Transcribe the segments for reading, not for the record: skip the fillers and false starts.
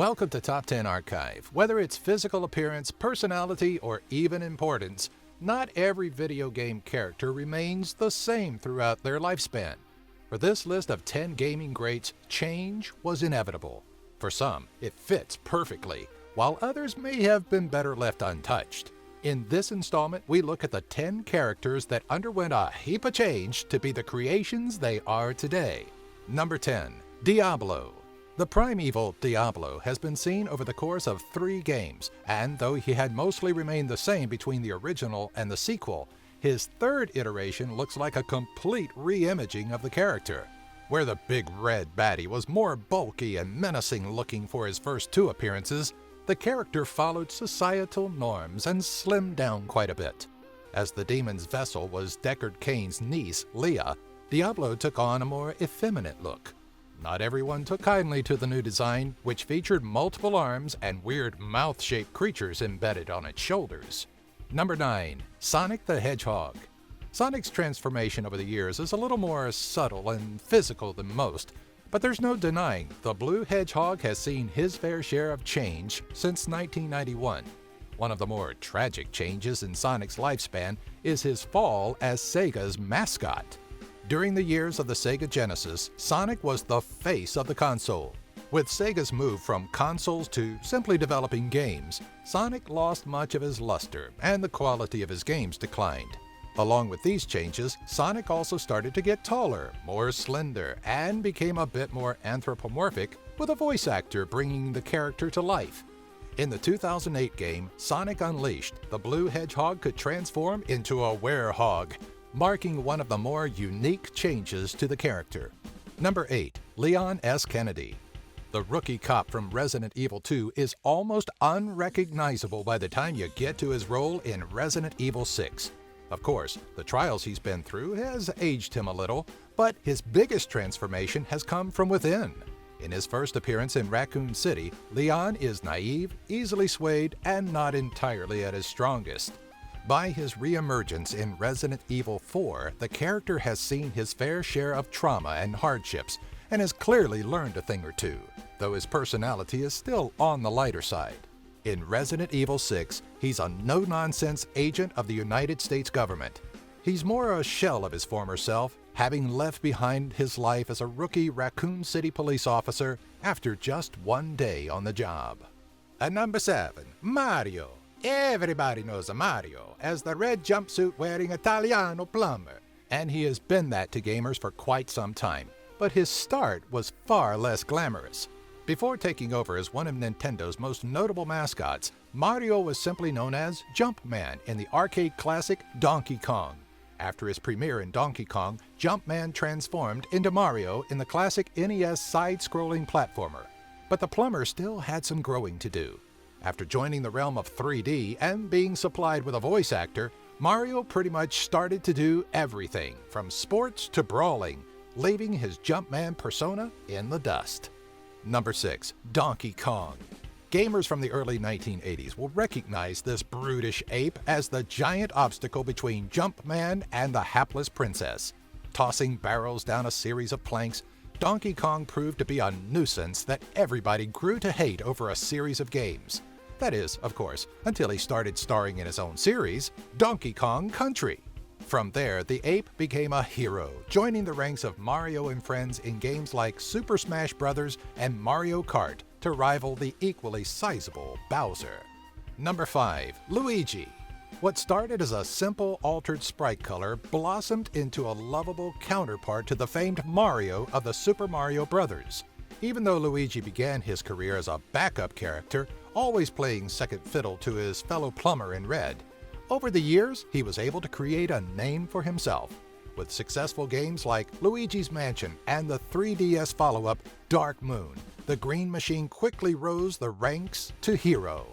Welcome to Top 10 Archive. Whether it's physical appearance, personality, or even importance, not every video game character remains the same throughout their lifespan. For this list of 10 gaming greats, change was inevitable. For some, it fits perfectly, while others may have been better left untouched. In this installment, we look at the 10 characters that underwent a heap of change to be the creations they are today. Number 10. Diablo. The primeval Diablo has been seen over the course of 3 games, and though he had mostly remained the same between the original and the sequel, his third iteration looks like a complete re-imaging of the character. Where the big red baddie was more bulky and menacing looking for his first 2 appearances, the character followed societal norms and slimmed down quite a bit. As the demon's vessel was Deckard Cain's niece, Leah, Diablo took on a more effeminate look. Not everyone took kindly to the new design, which featured multiple arms and weird mouth-shaped creatures embedded on its shoulders. Number 9. Sonic the Hedgehog. Sonic's transformation over the years is a little more subtle and physical than most, but there's no denying the blue hedgehog has seen his fair share of change since 1991. One of the more tragic changes in Sonic's lifespan is his fall as Sega's mascot. During the years of the Sega Genesis, Sonic was the face of the console. With Sega's move from consoles to simply developing games, Sonic lost much of his luster and the quality of his games declined. Along with these changes, Sonic also started to get taller, more slender, and became a bit more anthropomorphic, with a voice actor bringing the character to life. In the 2008 game, Sonic Unleashed, the blue hedgehog could transform into a werehog, marking one of the more unique changes to the character. Number 8. Leon S. Kennedy. The rookie cop from Resident Evil 2 is almost unrecognizable by the time you get to his role in Resident Evil 6. Of course, the trials he's been through has aged him a little, but his biggest transformation has come from within. In his first appearance in Raccoon City, Leon is naive, easily swayed, and not entirely at his strongest. By his re-emergence in Resident Evil 4, the character has seen his fair share of trauma and hardships, and has clearly learned a thing or two, though his personality is still on the lighter side. In Resident Evil 6, he's a no-nonsense agent of the United States government. He's more a shell of his former self, having left behind his life as a rookie Raccoon City police officer after just 1 day on the job. At number 7, Mario. Everybody knows a Mario as the red jumpsuit-wearing Italiano plumber, and he has been that to gamers for quite some time, but his start was far less glamorous. Before taking over as one of Nintendo's most notable mascots, Mario was simply known as Jumpman in the arcade classic Donkey Kong. After his premiere in Donkey Kong, Jumpman transformed into Mario in the classic NES side-scrolling platformer, but the plumber still had some growing to do. After joining the realm of 3D and being supplied with a voice actor, Mario pretty much started to do everything, from sports to brawling, leaving his Jumpman persona in the dust. Number 6. Donkey Kong. Gamers from the early 1980s will recognize this brutish ape as the giant obstacle between Jumpman and the hapless princess. Tossing barrels down a series of planks, Donkey Kong proved to be a nuisance that everybody grew to hate over a series of games. That is, of course, until he started starring in his own series, Donkey Kong Country. From there, the ape became a hero, joining the ranks of Mario and friends in games like Super Smash Bros. And Mario Kart to rival the equally sizable Bowser. Number 5. Luigi. What started as a simple altered sprite color blossomed into a lovable counterpart to the famed Mario of the Super Mario Bros. Even though Luigi began his career as a backup character, always playing second fiddle to his fellow plumber in red, over the years he was able to create a name for himself. With successful games like Luigi's Mansion and the 3DS follow-up Dark Moon, the Green Machine quickly rose the ranks to hero.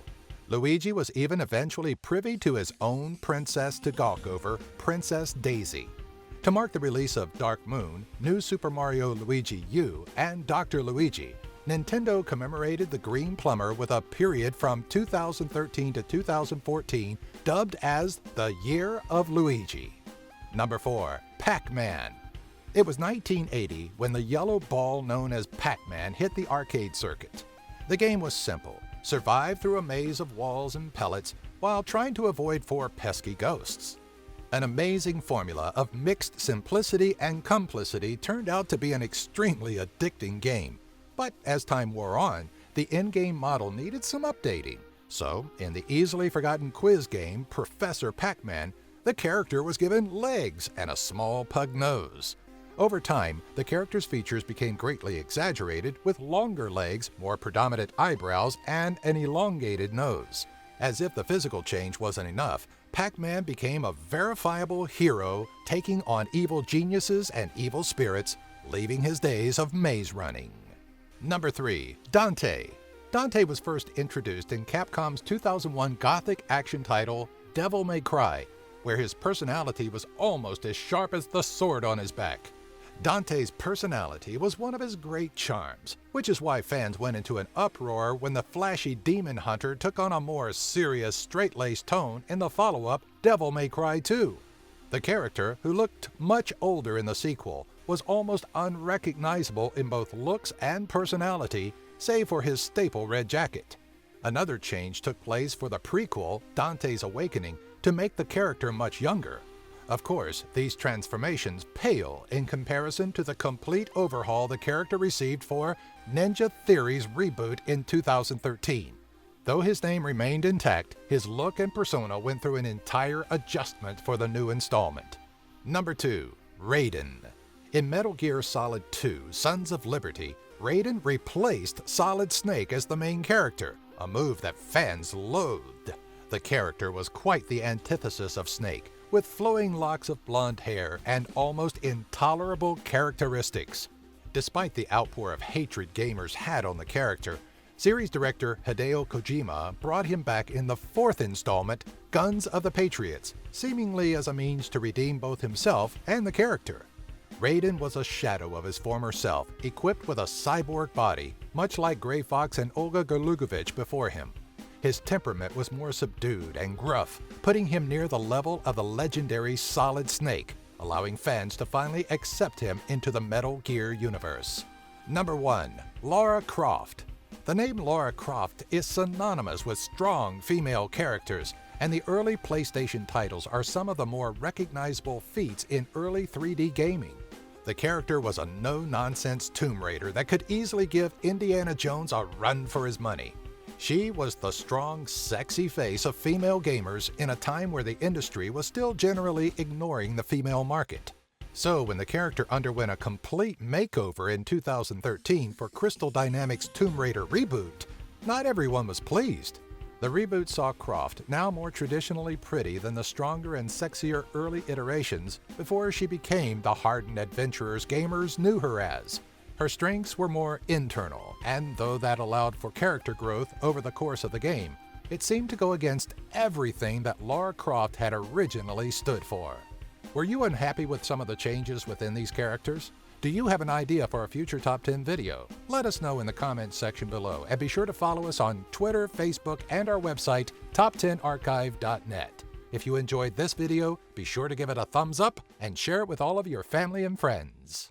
Luigi was even eventually privy to his own princess to gawk over, Princess Daisy. To mark the release of Dark Moon, New Super Mario Luigi U, and Dr. Luigi, Nintendo commemorated the Green Plumber with a period from 2013 to 2014 dubbed as the Year of Luigi. Number 4. Pac-Man. It was 1980 when the yellow ball known as Pac-Man hit the arcade circuit. The game was simple: survive through a maze of walls and pellets while trying to avoid 4 pesky ghosts. An amazing formula of mixed simplicity and complicity turned out to be an extremely addicting game. But as time wore on, the in-game model needed some updating. So, in the easily forgotten quiz game Professor Pac-Man, the character was given legs and a small pug nose. Over time, the character's features became greatly exaggerated with longer legs, more predominant eyebrows, and an elongated nose. As if the physical change wasn't enough, Pac-Man became a verifiable hero, taking on evil geniuses and evil spirits, leaving his days of maze running. Number 3. Dante. Dante was first introduced in Capcom's 2001 gothic action title Devil May Cry, where his personality was almost as sharp as the sword on his back. Dante's personality was one of his great charms, which is why fans went into an uproar when the flashy demon hunter took on a more serious, straight-laced tone in the follow-up Devil May Cry 2. The character, who looked much older in the sequel, was almost unrecognizable in both looks and personality, save for his staple red jacket. Another change took place for the prequel, Dante's Awakening, to make the character much younger. Of course, these transformations pale in comparison to the complete overhaul the character received for Ninja Theory's reboot in 2013. Though his name remained intact, his look and persona went through an entire adjustment for the new installment. Number 2. Raiden. In Metal Gear Solid 2: Sons of Liberty, Raiden replaced Solid Snake as the main character, a move that fans loathed. The character was quite the antithesis of Snake, with flowing locks of blonde hair and almost intolerable characteristics. Despite the outpour of hatred gamers had on the character, series director Hideo Kojima brought him back in the 4th installment, Guns of the Patriots, seemingly as a means to redeem both himself and the character. Raiden was a shadow of his former self, equipped with a cyborg body, much like Gray Fox and Olga Golugovich before him. His temperament was more subdued and gruff, putting him near the level of the legendary Solid Snake, allowing fans to finally accept him into the Metal Gear universe. Number 1. Lara Croft. The name Lara Croft is synonymous with strong female characters, and the early PlayStation titles are some of the more recognizable feats in early 3D gaming. The character was a no-nonsense Tomb Raider that could easily give Indiana Jones a run for his money. She was the strong, sexy face of female gamers in a time where the industry was still generally ignoring the female market. So when the character underwent a complete makeover in 2013 for Crystal Dynamics' Tomb Raider reboot, not everyone was pleased. The reboot saw Croft, now more traditionally pretty than the stronger and sexier early iterations, before she became the hardened adventurers gamers knew her as. Her strengths were more internal, and though that allowed for character growth over the course of the game, it seemed to go against everything that Lara Croft had originally stood for. Were you unhappy with some of the changes within these characters? Do you have an idea for a future Top 10 video? Let us know in the comments section below, and be sure to follow us on Twitter, Facebook, and our website, top10archive.net. If you enjoyed this video, be sure to give it a thumbs up and share it with all of your family and friends.